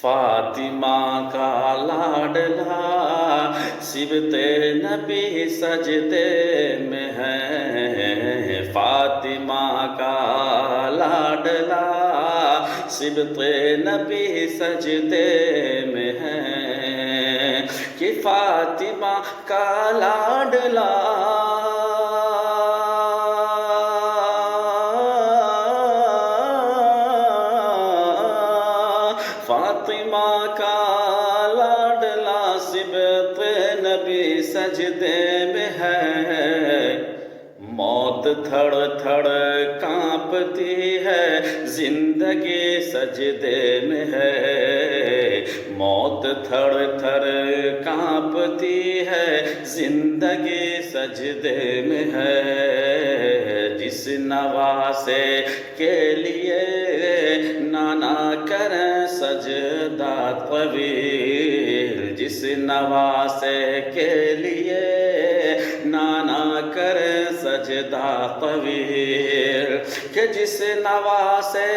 فاطمہ کا لاڈلا صبت نبی سجدے میں ہے، فاطمہ کا لاڈلا صبت نبی سجدے میں ہے، کہ فاطمہ کا لاڈلا فاطمہ کا لاڈلا صبت نبی سجدے میں ہے، موت تھڑ تھڑ کانپتی ہے، زندگی سجدے میں ہے، موت تھڑ تھڑ کانپتی ہے، زندگی سجدے میں ہے، جس نواسے کے لیے نانا کریں سجدہ طویل، جس نواسے کے لیے نانا کریں سجدہ طویل، کہ جس نواسے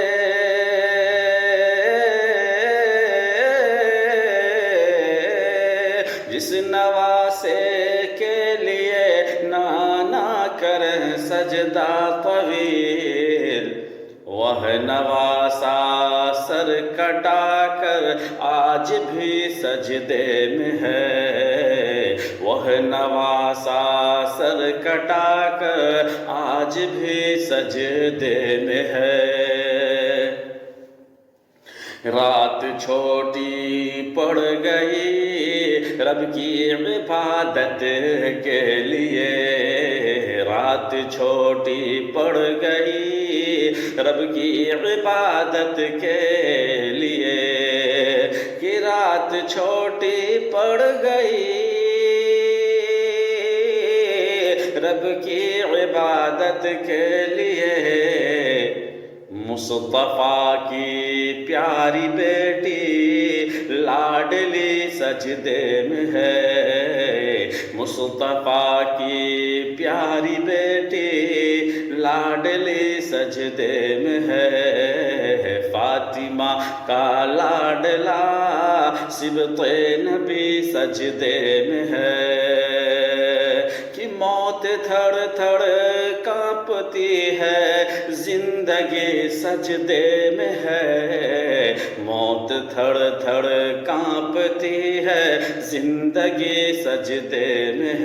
کے لیے نانا کریں سجدہ طویل، وہ نواسا سر کٹا کر آج بھی سجدے میں ہے، وہ نواسا سر کٹا کر آج بھی سجدے میں ہے، رات چھوٹی پڑ گئی رب کی عبادت کے لیے، رات چھوٹی پڑ گئی رب کی عبادت کے لیے، کہ رات چھوٹی پڑ گئی رب کی عبادت کے لیے، مصطفیٰ کی پیاری بیٹی لاڈلی سجدے میں ہے، مصطفیٰ کی پیاری بیٹی لاڈلی سجدے میں ہے، فاطمہ کا لاڈلا صبت نبی سجدے میں ہے، کہ موت تھڑ تھڑ کانپتی ہے، زندگی سجدے میں ہے، موت تھڑ تھڑ کانپتی ہے، زندگی سجدے میں ہے۔